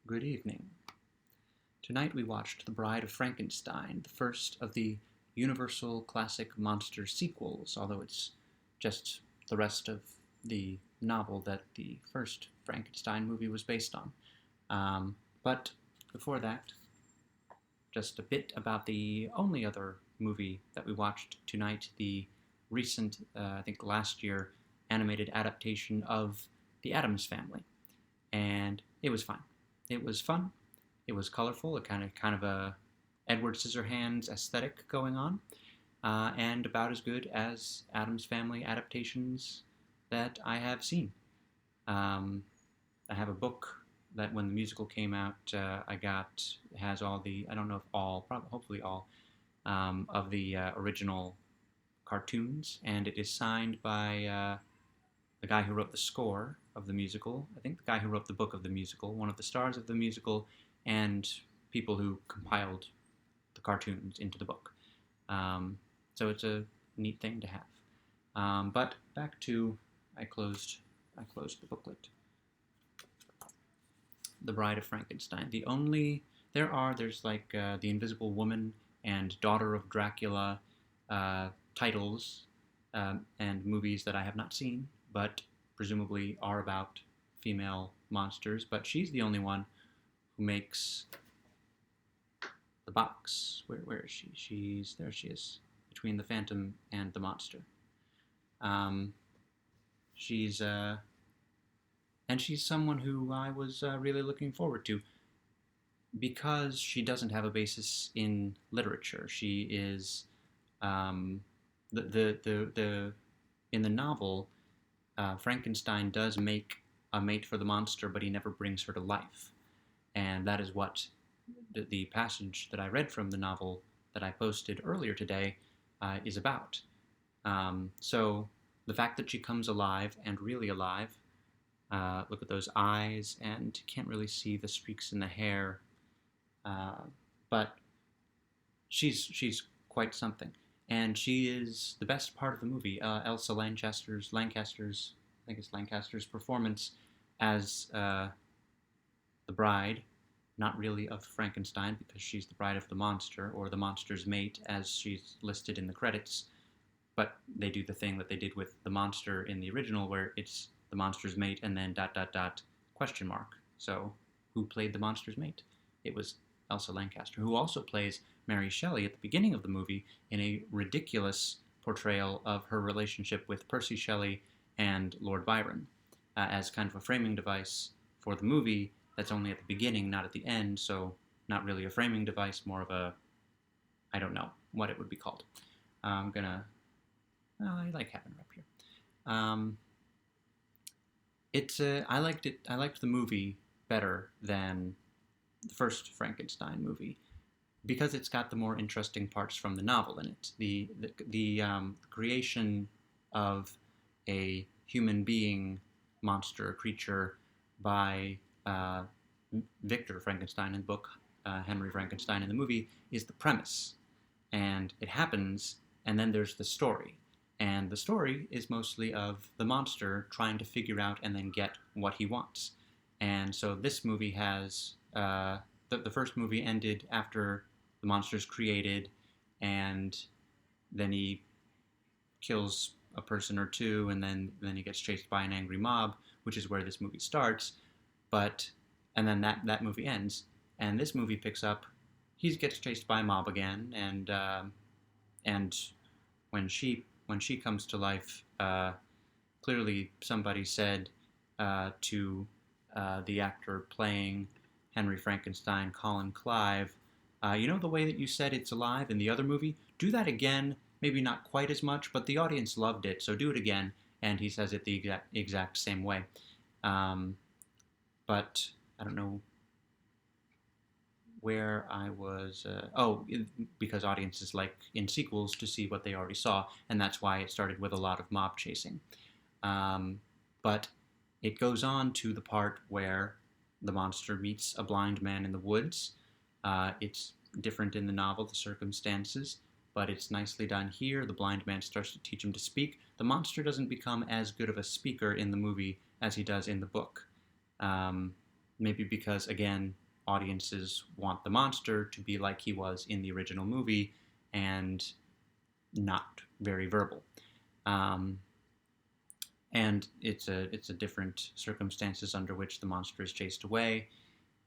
Good evening. Tonight we watched The Bride of Frankenstein, the first of the Universal Classic Monster sequels, although it's just the rest of the novel that the first Frankenstein movie was based on. But before that, just a bit about the only other movie that we watched tonight, the recent, I think last year, animated adaptation of The Addams Family. And it was fine. It was fun. It was colorful. A kind of a Edward Scissorhands aesthetic going on, and about as good as Addams Family adaptations that I have seen. Um, I have a book that when the musical came out, I got. It has all the, I don't know if all, probably hopefully all, of the original cartoons, and it is signed by the guy who wrote the score of the musical, I think the guy who wrote the book of the musical, one of the stars of the musical, and people who compiled the cartoons into the book. So it's a neat thing to have. But back to, I closed the booklet. The Bride of Frankenstein. There's like The Invisible Woman and Daughter of Dracula titles and movies that I have not seen, but presumably are about female monsters. But she's the only one who makes the box. Where is she? There she is, between the Phantom and the monster. She's and she's someone who I was really looking forward to because she doesn't have a basis in literature. She is the in the novel, Frankenstein does make a mate for the monster, but he never brings her to life, and that is what the passage that I read from the novel that I posted earlier today is about. So the fact that she comes alive and really alive. Look at those eyes, and can't really see the streaks in the hair, but she's quite something, and she is the best part of the movie. Elsa Lanchester's, I think it's Lanchester's performance as the bride, not really of Frankenstein because she's the bride of the monster or the monster's mate as she's listed in the credits, but they do the thing that they did with the monster in the original where it's the monster's mate and then ... question mark. So who played the monster's mate? It was Elsa Lanchester, who also plays Mary Shelley at the beginning of the movie in a ridiculous portrayal of her relationship with Percy Shelley and Lord Byron as kind of a framing device for the movie that's only at the beginning, not at the end, so not really a framing device, more of a, I don't know what it would be called. I like having her up here. I liked it. I liked the movie better than the first Frankenstein movie because it's got the more interesting parts from the novel in it. The creation of a human being, monster, creature by Victor Frankenstein in the book, Henry Frankenstein in the movie, is the premise, and it happens, and then there's the story. And the story is mostly of the monster trying to figure out and then get what he wants. And so this movie has, the first movie ended after the monster's created, and then he kills a person or two, and then he gets chased by an angry mob, which is where this movie starts. And then that movie ends. And this movie picks up, he gets chased by a mob again, and when she comes to life, clearly somebody said to the actor playing Henry Frankenstein, Colin Clive, you know the way that you said it's alive in the other movie? Do that again, maybe not quite as much, but the audience loved it, so do it again. And he says it the exact same way. But I don't know where I was, because audiences like in sequels to see what they already saw, and that's why it started with a lot of mob chasing. But it goes on to the part where the monster meets a blind man in the woods. It's different in the novel, the circumstances, but it's nicely done here. The blind man starts to teach him to speak. The monster doesn't become as good of a speaker in the movie as he does in the book. maybe because, again, audiences want the monster to be like he was in the original movie and not very verbal. Um, and it's a different circumstances under which the monster is chased away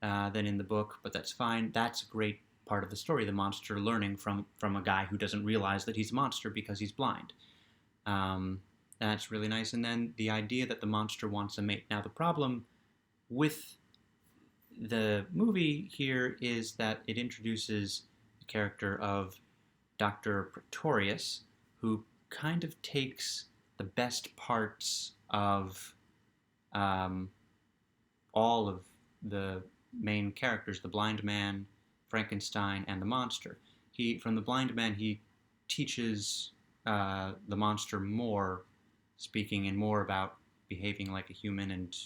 than in the book, but that's fine. That's a great part of the story, the monster learning from a guy who doesn't realize that he's a monster because he's blind. Um, that's really nice. And then the idea that the monster wants a mate. Now, the problem with the movie here is that it introduces the character of Dr. Pretorius, who kind of takes the best parts of um, all of the main characters, the blind man, Frankenstein, and the monster. From the blind man, he teaches the monster more, speaking and more about behaving like a human and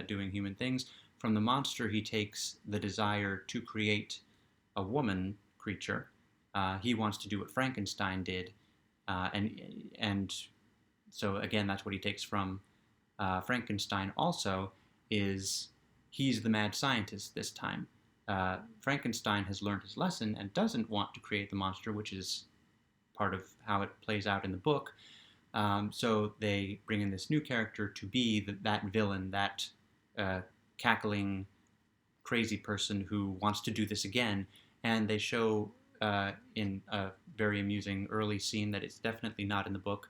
doing human things. From the monster, he takes the desire to create a woman creature. He wants to do what Frankenstein did, and so again, that's what he takes from Frankenstein. Also, is he's the mad scientist this time. Frankenstein has learned his lesson and doesn't want to create the monster, which is part of how it plays out in the book. So they bring in this new character to be that villain, that cackling, crazy person who wants to do this again. And they show in a very amusing early scene that it's definitely not in the book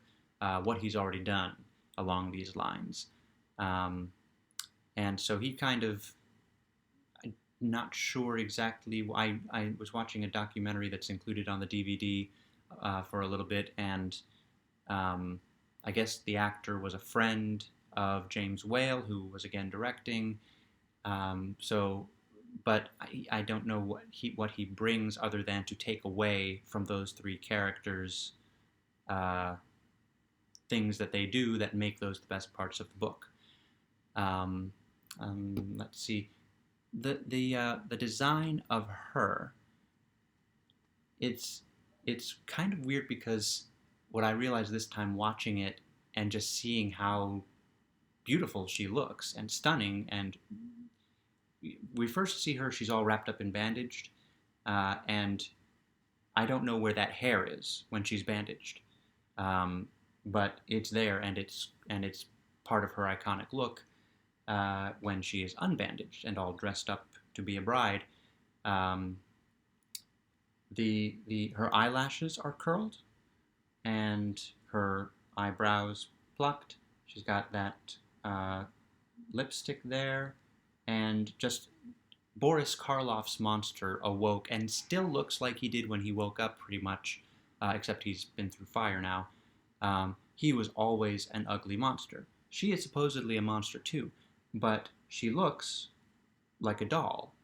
what he's already done along these lines. And so he kind of, I'm not sure exactly. I was watching a documentary that's included on the DVD for a little bit, and I guess the actor was a friend of James Whale, who was again directing. But I don't know what he brings other than to take away from those three characters things that they do that make those the best parts of the book. Let's see, the design of her. It's kind of weird because what I realized this time watching it and just seeing how beautiful she looks and stunning, and we first see her, she's all wrapped up and bandaged, and I don't know where that hair is when she's bandaged, but it's there, and it's part of her iconic look when she is unbandaged and all dressed up to be a bride. Her eyelashes are curled and her eyebrows plucked. She's got that lipstick there, and just Boris Karloff's monster awoke and still looks like he did when he woke up, pretty much, except he's been through fire now. He was always an ugly monster. She is supposedly a monster too, but she looks like a doll,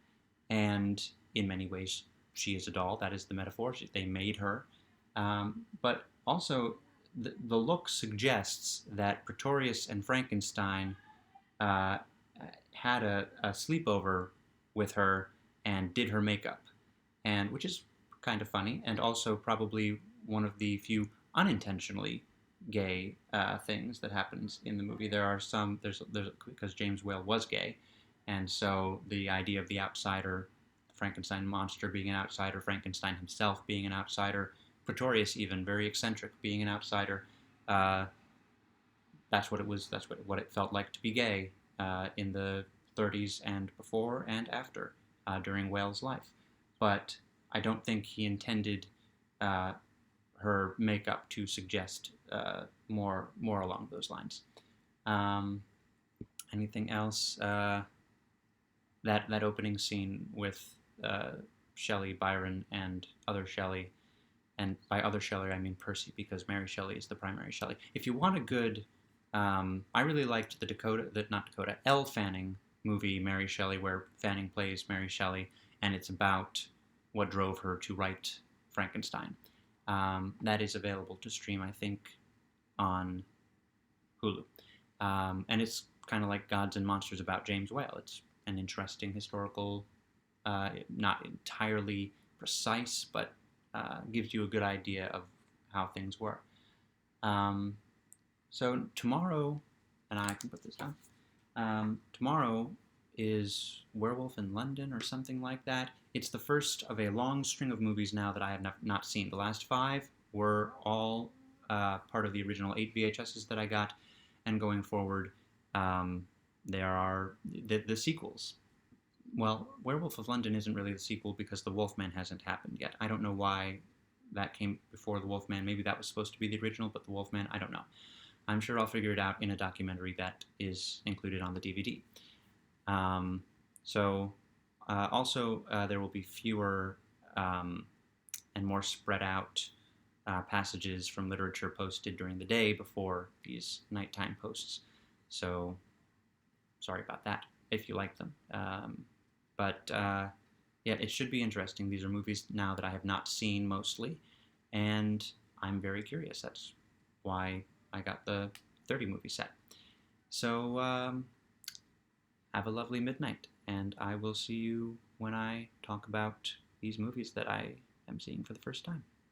and in many ways she is a doll. That is the metaphor. They made her. But also, the look suggests that Pretorius and Frankenstein had a sleepover with her and did her makeup, and which is kind of funny, and also probably one of the few unintentionally gay things that happens in the movie. There's because James Whale was gay, and so the idea of the outsider, the Frankenstein monster being an outsider, Frankenstein himself being an outsider, Pretorius even very eccentric being an outsider. That's what it was. That's what it felt like to be gay in the 30s and before and after during Whale's life. But I don't think he intended her makeup to suggest more along those lines. Anything else? That opening scene with Shelley, Byron, and other Shelley, and by other Shelley I mean Percy, because Mary Shelley is the primary Shelley. If you want a good, I really liked the Elle Fanning movie Mary Shelley, where Fanning plays Mary Shelley, and it's about what drove her to write Frankenstein. That is available to stream, I think, on Hulu. And it's kind of like Gods and Monsters about James Whale. It's an interesting historical, not entirely precise, but gives you a good idea of how things were. So tomorrow, and I can put this down, tomorrow is Werewolf in London or something like that. It's the first of a long string of movies now that I have not seen. The last 5 were all part of the original 8 VHSs that I got, and going forward, there are the sequels. Well, Werewolf of London isn't really the sequel because the Wolfman hasn't happened yet. I don't know why that came before the Wolfman. Maybe that was supposed to be the original, but the Wolfman, I don't know. I'm sure I'll figure it out in a documentary that is included on the DVD. Also, there will be fewer and more spread out passages from literature posted during the day before these nighttime posts. So, sorry about that, if you like them. Yeah, it should be interesting. These are movies now that I have not seen mostly, and I'm very curious. That's why I got the 30 movie set. So, have a lovely midnight, and I will see you when I talk about these movies that I am seeing for the first time.